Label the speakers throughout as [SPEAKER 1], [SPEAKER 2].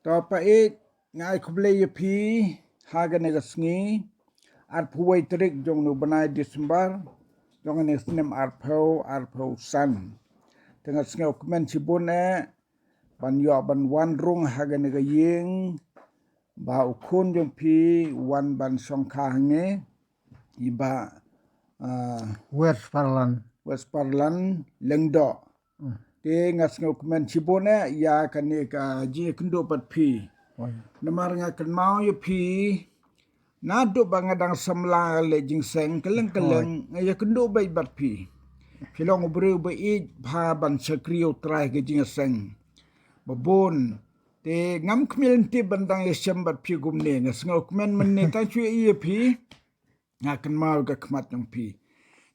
[SPEAKER 1] ต่อไปอีกง่ายคุบเลยพีหากันในกสงีอาร์พวยตริกจงนุบนายดิสมบาร์จงในสนมอาร์เพาสันทั้งสงีอกเมนชิบุนบันยอบันวันรุ่งหากันในกยิงบ่าวคุณจงพีวันบันสองข้างอีบ่า
[SPEAKER 2] Westfalen.
[SPEAKER 1] Westparlan lengdo te ngas ngok men chibone ya kane ka ji kendo pat phi namar nga kan mau ye phi na do bangadang samla le jing seng keleng ya kendo bai bat phi philong bru ba I bha ban sakriu trai ke jing seng babon te ngam khmil ti bandang ye sem bat phi gumne ngas ngok men ne ta chui ye phi nga kan mau ka khmat ng phi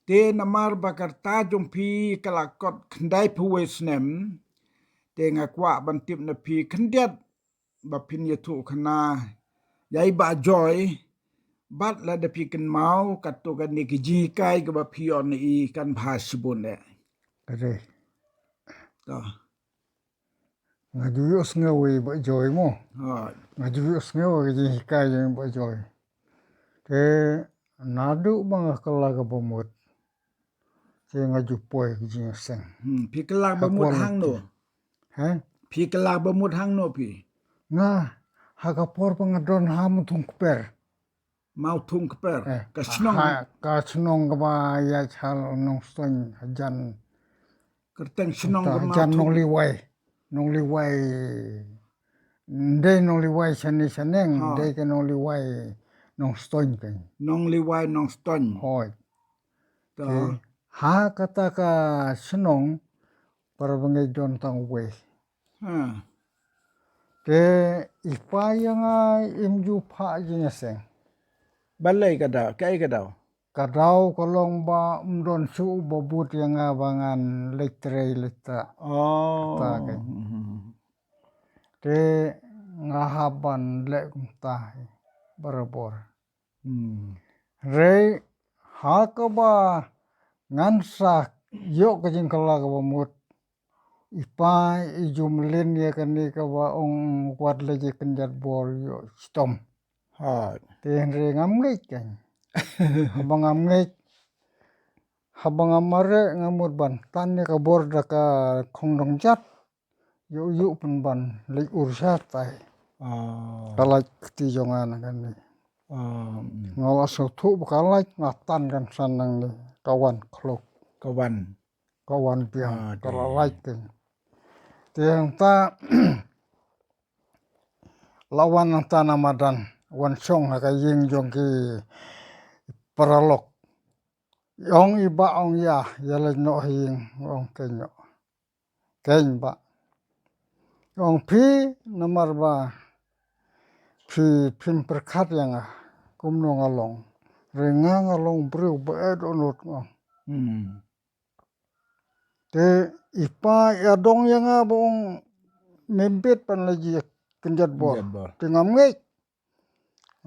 [SPEAKER 1] te namar bakar ta jumpi kalakot khandai phuwe snem te ngakwa bantip na phi khandiat bapin yathu khana yai ba joy bat la de phi kan mau katto kan ni ji kai ka ba phi on I kan bhasbun ne
[SPEAKER 2] Kare.
[SPEAKER 1] to
[SPEAKER 2] Ngajuyos ngawi ba joy mo.
[SPEAKER 1] ha
[SPEAKER 2] Ngajuyos ngawi ji hikaya ba joy. Te nadu mga kalaga bumut. Te ngajupoy ji seng.
[SPEAKER 1] phi kalak ba mut hang no
[SPEAKER 2] He?
[SPEAKER 1] phi kalak ba mut hang no phi
[SPEAKER 2] Nga hakapor pangadon ham tung per.
[SPEAKER 1] mau thung kper ka snong
[SPEAKER 2] Ka snong ka ba ya chal nong stoin hajan.
[SPEAKER 1] kerteng snong ka mau
[SPEAKER 2] Hajan nong liway. Nong liway. Ndey nong liway saneng. Ndey ka nong liway nong stoin ka.
[SPEAKER 1] nong liwai nong ston
[SPEAKER 2] Hoy.
[SPEAKER 1] to
[SPEAKER 2] Ha kata ka senong para bangay don tang we.
[SPEAKER 1] ha
[SPEAKER 2] Te ipaya nga imju pa jinaseng.
[SPEAKER 1] balai kada kai kada
[SPEAKER 2] Kadaw kolong ba umdon su bobut yang nga bangan litre lita.
[SPEAKER 1] oh
[SPEAKER 2] Ta kay. Te nga haban le kumta barabor. Rey ha ka ba ngansak yo kajing kalaga bamut. Ipa ijumlin ya kani ka ba ong kwat leje kenjat bor yo stom.
[SPEAKER 1] ha
[SPEAKER 2] Ten re ngamngit kan. Habang ngamngit. Habang amare ngamut ban. Tan ya ka bor da ka kongdong jat. Yo pun ban lik ursat tay. Kalaj ketijongan kan ni. Ngawas tu bukalaj ngatan kan sanang ni kawan klok. Kawan piang kalalaj kan. Tiang ta lawan ang tanamadan wan song haka ying jong ki paralok. Yong iba ong ya yala no hing ong kenyo. Keny ba. Ong pi namar ba pi pim perkat yang kumno ngalong. Renga ngalong bru ba edonot ngong. Te ipa yadong yang bong membet pan lagi kenjat bor. Tengam ngek.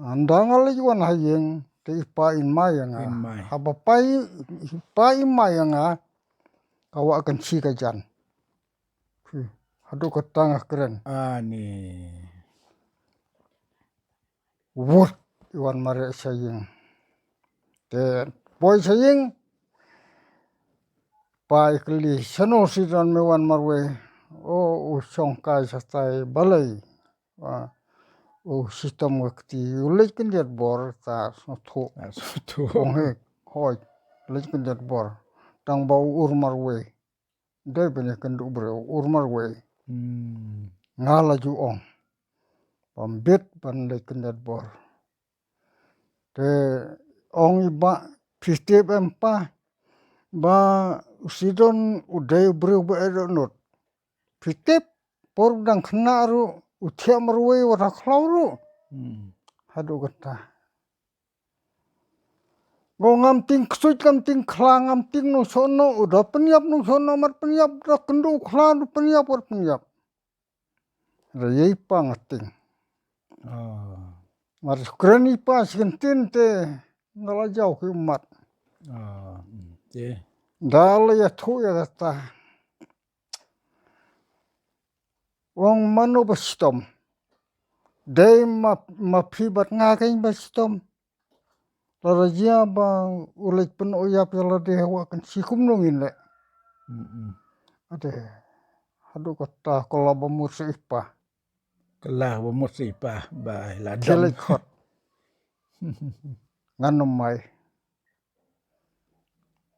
[SPEAKER 2] Anda ngalai wan hayeng te ipa inma yang haba pai ipa inma yang kawa akan si kajan. Hadu ketangah keren.
[SPEAKER 1] ni
[SPEAKER 2] Wut iwan mare sayeng. Te boy sayeng pai keli sano sidan mewan marwe. O usong kai satai balai. Sistem waktu ulit kenjat bor ta sotu. Onghe hoi ulit kenjat bor. Tang bau urmarwe. Dai banyak kenduk bre urmarwe. Ngala ju ong. Pambit pan ulit kenjat bor. Te ong iba pistip empa ba sidon udai bre ba edonot. Pistip por dang kena ru utia marwe waraklau ru. Hadu kata. Ngam ting ksut ngam ting klang ngam ting no sono udah penyap no sono mat penyap dah kendu klang penyap war penyap. Rayai pa ngating. Mar keren ipa sekentin te ngalajau ke umat. Dala ya tu ya kata. Wong mano bestom. Day mapibat nga kain ba sitom. Larajia ba ulit pen uyap yala de hawa kan sikum nungin le. Ade hadu kata kola ba musi ipa.
[SPEAKER 1] Kelah bermusi pa ba ladam.
[SPEAKER 2] Kilik hot. Nganum mai.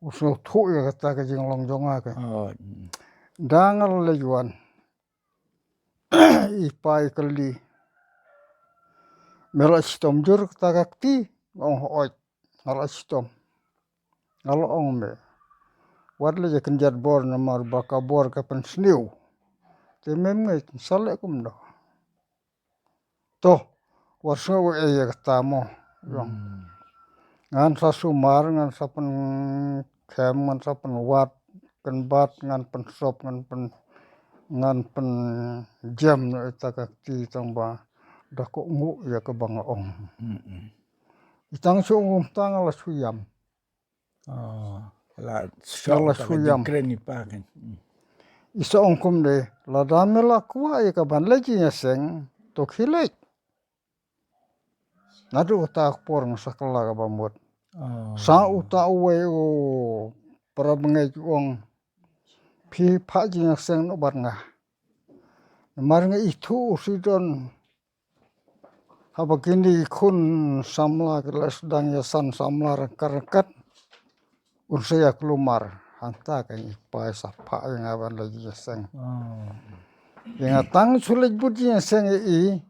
[SPEAKER 2] Usul tu ya kata ke jing long jonga ke.
[SPEAKER 1] Oh.
[SPEAKER 2] Dangal lejuan. Ipa ikali. Mela sitom jur kata kakti. Ong hoit. Ngala sitom. Ngala ong me. Wadle je kenjat bor namar baka bor kapan sniu. Te memngai salek kum do. Toh warsa we ya kata mo. Ngan sa sumar ngan sa pen kem ngan sa pen wat pen bat ngan pen sop ngan pen jam no ita kakti tang ba dah ko ngu ya ke bang ong. Itang su ngum tang ala suyam.
[SPEAKER 1] Oh. La shop
[SPEAKER 2] suyam.
[SPEAKER 1] keren ni pa kan.
[SPEAKER 2] Isa ong kum de la damela kwa ya ke ban leji nya seng to khilek. Nadu ta por ngasakala ka bamut.
[SPEAKER 1] Oh.
[SPEAKER 2] Sa uta uwe o para bengai uang pi pa jing seng no bar nga. Mar nga itu sidon haba kini kun samla kelas dang ya san samla karakat unsaya kelumar hanta kan ipa sapa yang aban lagi seng.
[SPEAKER 1] Oh.
[SPEAKER 2] Yang tang sulit buji seng i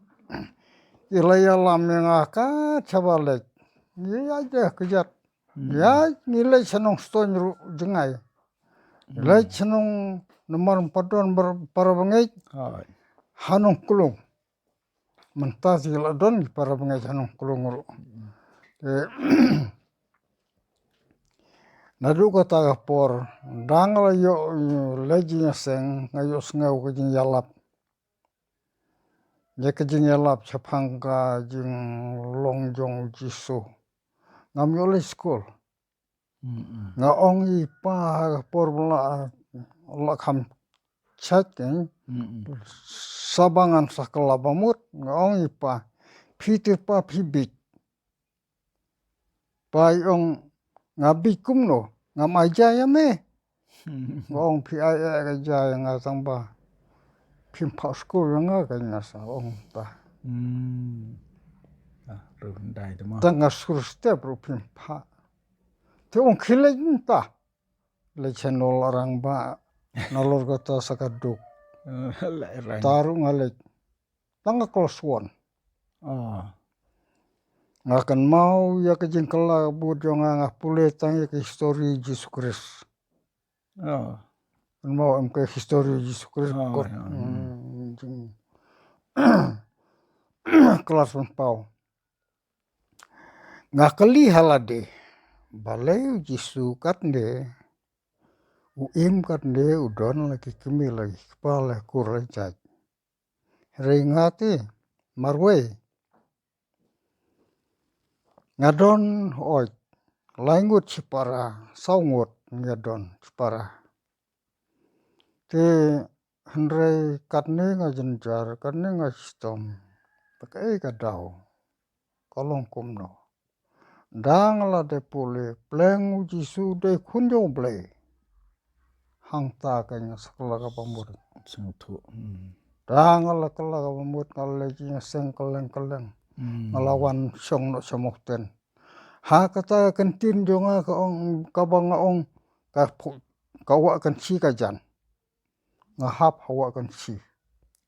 [SPEAKER 2] ilaya lam yang aka cabalek. Ya aja kejat. Ya nilai senong ston jengai. Nilai senong nomor 4 para bengai
[SPEAKER 1] Oh.
[SPEAKER 2] hanong kulung. Mentah sila don para bengai hanong kulung ru. Nadu kata por dang la yo leji seng ngayo ngau ke jing yalap. Ya ke jing yalap chapang ka jing longjong jisu. Ngam yo le school. Nga ong ipa por la kham chat kan sabangan sakala bamut nga ong ipa pite pa pibik pai ong ngabi kumno ngam aja ya me nga ong pi ai aja nga samba pim pa school nga kan sa ong ta
[SPEAKER 1] Rendai tu mah.
[SPEAKER 2] tanga sur step ru pim pa te ong khilek ta le channel orang ba nalor kata sakaduk taru ngalek tanga kolsuan.
[SPEAKER 1] Oh.
[SPEAKER 2] Ngakan mau ya ke jengkala budyo nga pule tang ya ke histori Yesus Kristus.
[SPEAKER 1] Oh.
[SPEAKER 2] Kan mau am ke histori Yesus Kristus
[SPEAKER 1] Oh,
[SPEAKER 2] kot. Kelas pau. Ngakali halade. Balai Yesus kat de. Uim kat de udon lagi kemi lagi kepala kurai cai. Ringati marwe. Ngadon oi langut cipara saungut ngadon cipara. Te hendrai katne ngajenjar katne ngastom. Pakai kadau. Kolong kumno. Dang la de pule pleng Jisu de kunjo ble. Hang ta kanya sekolah ka pambur.
[SPEAKER 1] Sangtu.
[SPEAKER 2] Dang la kala ka pambur kaleji seng keleng-keleng. Ngelawan song no semokten. Ha kata kentin jonga ka ong kabang ong ka wa kan si ka jan. Ngahap hawa kan si.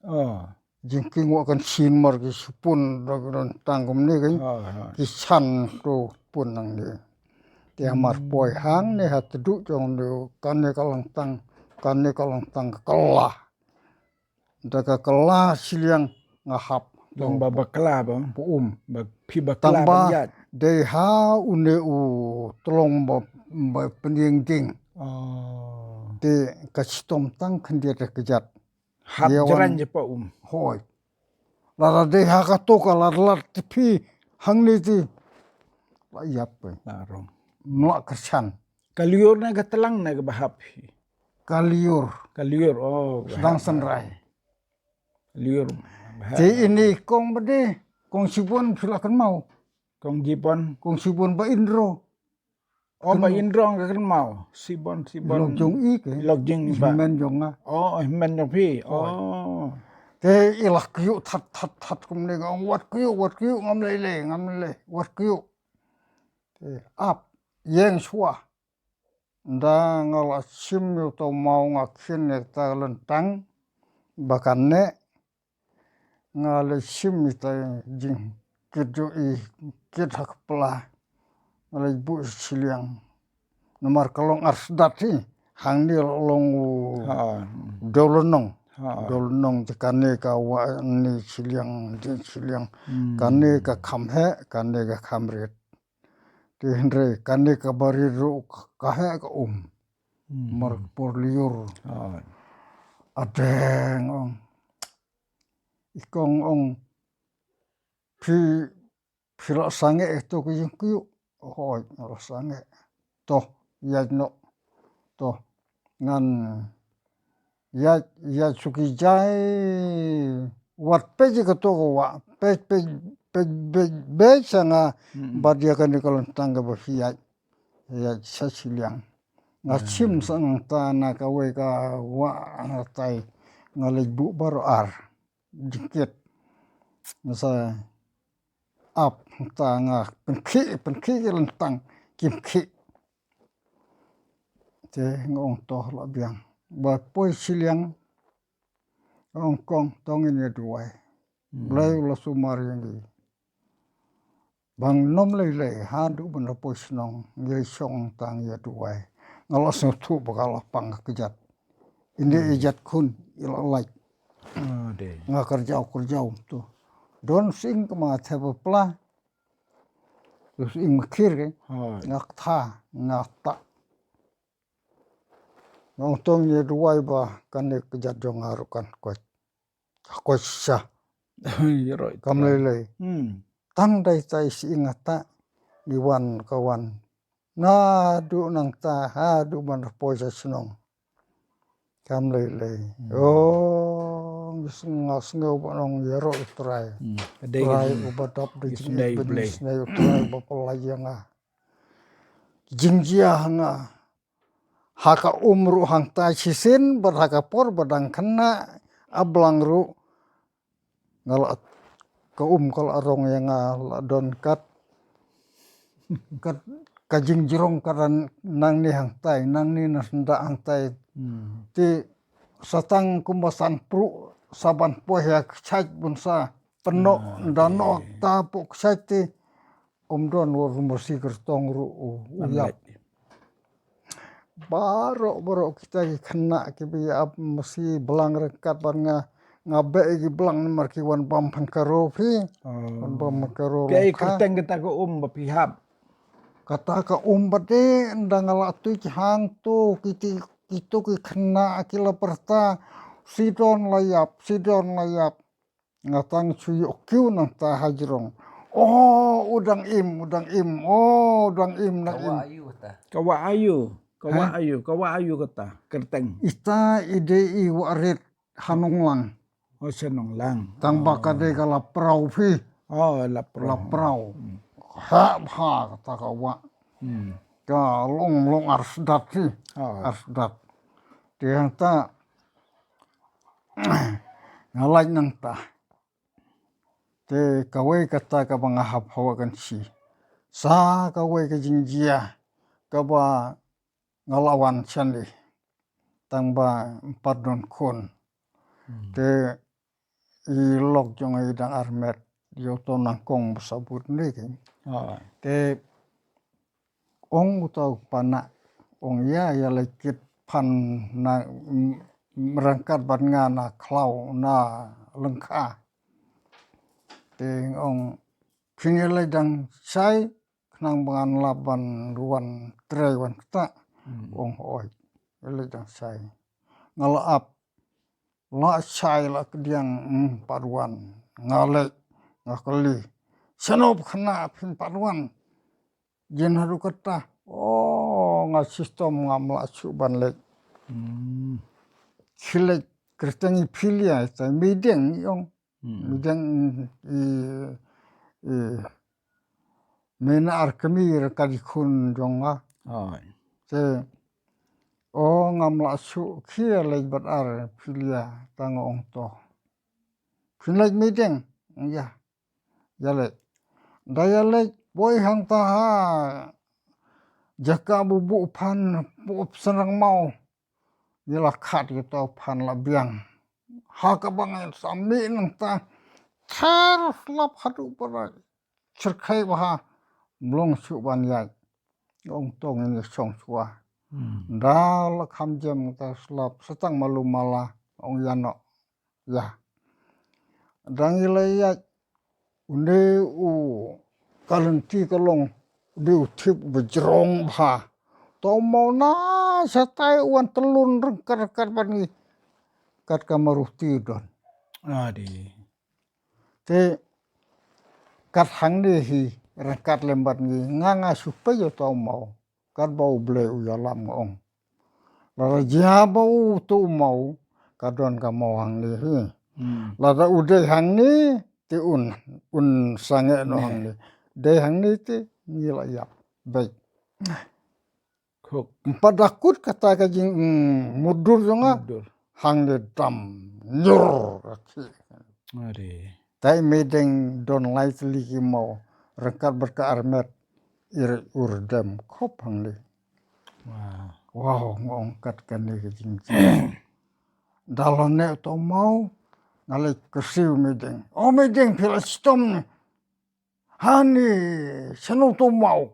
[SPEAKER 1] Oh.
[SPEAKER 2] Jingking wa kan sin mar ki pun don tanggum ni kan. Ki san to pun nang ni. Ti amar poi hang ne hat du jong do kan ne kalang tang kelah. Daga kelah siliang ngahap.
[SPEAKER 1] Long babakla bang. Pi bakla
[SPEAKER 2] Tamba
[SPEAKER 1] banjat.
[SPEAKER 2] de ha une u tolong ba pening ding.
[SPEAKER 1] Oh.
[SPEAKER 2] De kastom tang kendia de kejat.
[SPEAKER 1] Hap jaran je pa
[SPEAKER 2] Hoi. Lara de ha ka to ka lar tipi hang ni ti. La yap pe.
[SPEAKER 1] Larong.
[SPEAKER 2] Nuak kersan.
[SPEAKER 1] Kaliur na gatelang na bahap.
[SPEAKER 2] Kaliur.
[SPEAKER 1] Kaliur oh.
[SPEAKER 2] Sedang senrai.
[SPEAKER 1] Kaliur
[SPEAKER 2] Ti ini kong bade kong sibun silakan mau.
[SPEAKER 1] Kong Jipon.
[SPEAKER 2] Kong sibun ba Indro.
[SPEAKER 1] Oh, ba Indrong ka kan mau. Sibon.
[SPEAKER 2] Lok jong i ke.
[SPEAKER 1] Lok jing ba.
[SPEAKER 2] Men jong nga.
[SPEAKER 1] Oh, men jong pi. Oh.
[SPEAKER 2] Te ilah kyu that kum ne ngong wat kyu ngam le wat kyu. Te ap yeng shua. Da ngala sim yu to mau ngakhin ne ta lentang bakan ne ngala sim ta jing kejo i kedak pela ngala bu siliang nomor kalong arsdati hang ni long dolonong dolonong tekane ka wa ni siliang kane ka khamhe kane ka khamret ti hendre kane ka bari ro ka he ka mar por liur adeng ong ikong ong philo sange to ku hoi ro sange to yajno to ngan ya suki jai wat peji ka to wa pe sanga badia kan kalau tangga ba ya sasiliang ngachim sang ta na ka we ka wa tai ngalej bu bar ar dikit masa ap ta nga penki lentang kim ki te ngong to la biang ba poi siliang ong kong tong ini duai blai la sumar yang di bang nom le ha du ben poi snong ngai song tang ya duai ngala so thu bakala pang kejat ini ijat kun ila like nga kerjau tu don sing kema theba pla terus ing makhir ke ngak tha ngak ta ngong tong ye duai ba kan ne kejat jong harukan ko sha kam le tang dai tai si ngata diwan kawan na du nang ta ha du ban po sa snong kam le ngas ngau bonong yero utrai utrai ubadap de snai utrai bapalaya jingjia nga haka umru hang ta sisin berhaka por badang kena ablang ru ngal ka kal arong yang don kat kajing jirong karan nang ni hang tai nang ni nasnda hang tai ti satang kumbasan pru saban poya kchaj bunsa peno dano ta po kchaj ti don wor musi kertong ru uyap baro kita kena ki bi ap mesti belang rekat ban ngabe gi belang marki wan bam pankaro phi wan bam karo
[SPEAKER 1] kai kerteng kita ko bapihap
[SPEAKER 2] kata ka bade ndangala tu hang tu kiti itu ki kena akila perta sidon layap ngatang suyuk kyu nang ta hajrong udang im nang im
[SPEAKER 1] kawa ayu kata kerteng
[SPEAKER 2] ita ide I warit hanong lang
[SPEAKER 1] senong lang
[SPEAKER 2] tang bakade kala prau phi
[SPEAKER 1] la
[SPEAKER 2] prau ha kata kawa ka long arsdat phi arsdat dia ta ngalai nang ta te kawai kata ka bangahap hawakan si sa kawai ka jingjia ka ba ngalawan chandi tang ba empat don kon te ilok jong idang armet yo to nangkong sabut ni kan te ong utau pana ong ya lekit pan na merangkat ban ngana klau na lengka te ong kingele dang sai nang bangan laban ruan trewan ta ong oi ele dang sai ngala ap la sai la kediang paruan ngale ngakali sanop khna phin paruan jen haru kata ngasistom ngamla suban le khile kristengi philia ta mideng yong Midang i mena arkami rakadikun jonga.
[SPEAKER 1] Oi.
[SPEAKER 2] Se ngamla su kia lej bat ar pilia tanga ong to. Pinlej midang ya lej. Daya lej boy hang taha jaka bubu pan pup senang mau. Yala khat gitu pan la biang. Haka bangan sami nang ta thar lap hadu parai. Cerkai baha blong su ban yai. Ong tong ini song sua. Dal kham jam ta slap setang malu mala ong yano. Ya. Dang ilai ya unde u kalenti kalong de utip bejrong bha. Tau mau na satai uan telun rengkar bani kat kamaruti don.
[SPEAKER 1] Adi.
[SPEAKER 2] Te kat hang de hi rengkat lembat ni nganga supaya tau mau kat bau ble u yalam ong. Lara jia bau tu mau kadon ka mau hang ni hi. Lara ude hang ni te un sange no hang ni. De hang ni te ngila yap. Baik.
[SPEAKER 1] Kok.
[SPEAKER 2] Padakut kata kajing mudur jonga hang de dam nyor.
[SPEAKER 1] Adi.
[SPEAKER 2] Tai medeng don lightly ki mau rekat berka armet urdem kop hang ni. Wow ngong kat kan ni kajing. Dalane to mau ngalai kesiu medeng. Oh medeng pila stom ni. Hani sanu to mau.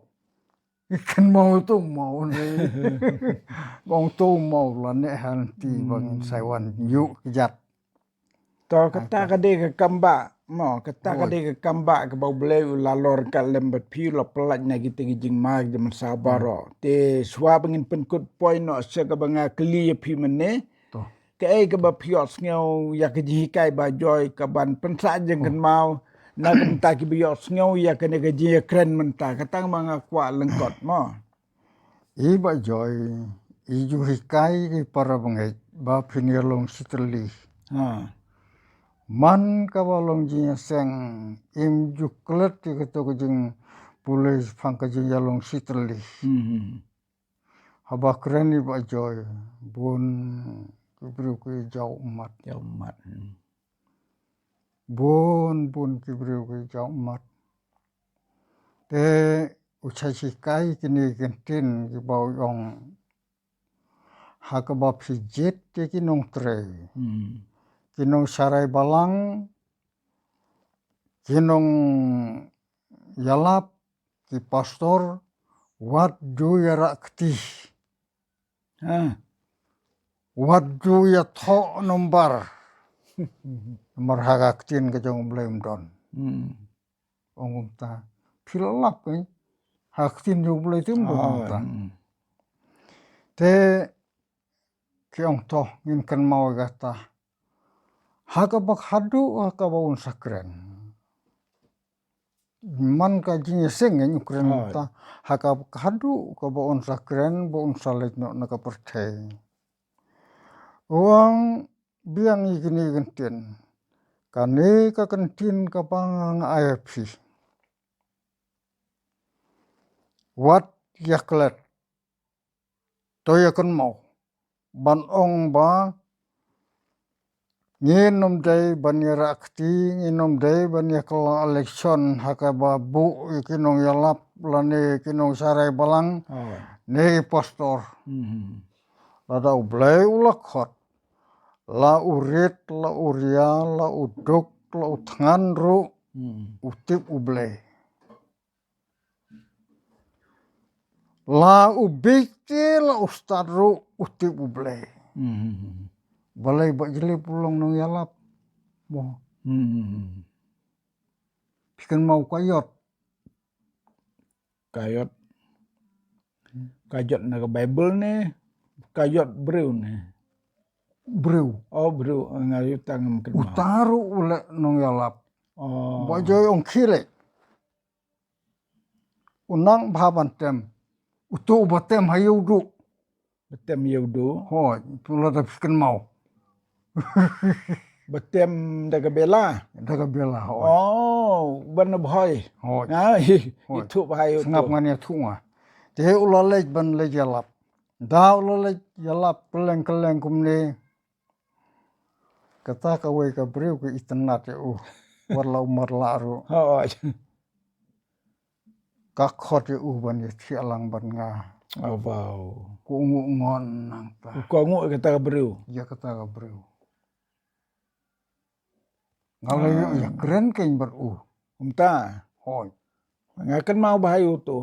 [SPEAKER 2] Ikan mau tu mau ni. Bong tu mau la ne hanti bangin saiwan yuk jat.
[SPEAKER 1] To kata kade ke kamba mo kata kade ke kamba ke bau bele lalor kat lembat pi lo pelat na kita gijing mag de sabaro. Te swa bangin penkut point no se ke banga kli pi mene. Ke ke ba pios ngau ya ke jikai ba joy ke ban pensa jeng kan mau. Na ke menta ki bios ngau ya ke ne ke ji kren menta katang manga kwa lengkot mo.
[SPEAKER 2] Iba joy iju hikai ki para bangai ba pinelong siteli. Man kabalong jing seng im juklet ti keto kejing pulis pang kejing yalong siteli. Haba keren iba joy bun kibru ki jau umat.
[SPEAKER 1] Jau umat.
[SPEAKER 2] Bun kibru ki jau umat. Te uchai sikai kini kentin ki bau yong hakaba pijet te kinong tre. Kinong sarai balang, kinong yalap, ki pastor, wat du yarak kti. Wat du ya tho nombar. Nombar haga ktin ke jong blem don. Ongum ta. Pilap ni. Haktin jong blem tim ongum ta. Te kiong to ngin kan mau gata. Hakabak hadu hakaba un sakren. Man ka jinya seng en ukren ta hakabak hadu kaba un sakren bo un salet no naka perthei. Uang biang igini gentin. Kane ka kentin ka pangang IFP. Wat yaklet. Toyakan mau. Ban ong ba nginom day banyara akti nginom day banyakala election hakaba bu ikinong yalap lane kinong sarai balang ne pastor lada ublay ulakhot la urit la uria la uduk la utngan ru utip ublay la ubikti la ustad ru utip ublay balai bak jeli pulong nong yalap mo pikan mau kayot
[SPEAKER 1] na ke Bible ni kayot brew ni
[SPEAKER 2] brew
[SPEAKER 1] ngayu tangam ke
[SPEAKER 2] utaru ule nong yalap bak joy ong khile unang bhaban tem utu batem hayudu
[SPEAKER 1] betem yudu
[SPEAKER 2] hoi pula da pikan mau
[SPEAKER 1] Betem daga bela.
[SPEAKER 2] daga bela hoi
[SPEAKER 1] Oh, ban boy.
[SPEAKER 2] hoi
[SPEAKER 1] Itu bahaya
[SPEAKER 2] sengap
[SPEAKER 1] tu.
[SPEAKER 2] ngani thunga te ulalej ban le jalap da ulalej jalap keleng kumne kata kawe ka breu ke itanat u warlau marlaru
[SPEAKER 1] Oh.
[SPEAKER 2] ka khot u ban ye thialang ban nga
[SPEAKER 1] Oh, wow.
[SPEAKER 2] ku ngu ngon nang ta
[SPEAKER 1] Ko ngu kata beru.
[SPEAKER 2] ya kata ka breu ngalai ya keren kain ber u
[SPEAKER 1] Umta.
[SPEAKER 2] hoi
[SPEAKER 1] Ngakan mau bahaya tu.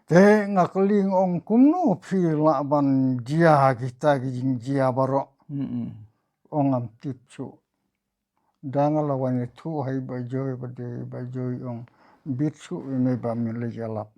[SPEAKER 2] te ngakling ong kumno phi la ban dia kita gijing dia baro ong am tip chu danga lawan thu hai ba joy ong bit chu me ba me le jalap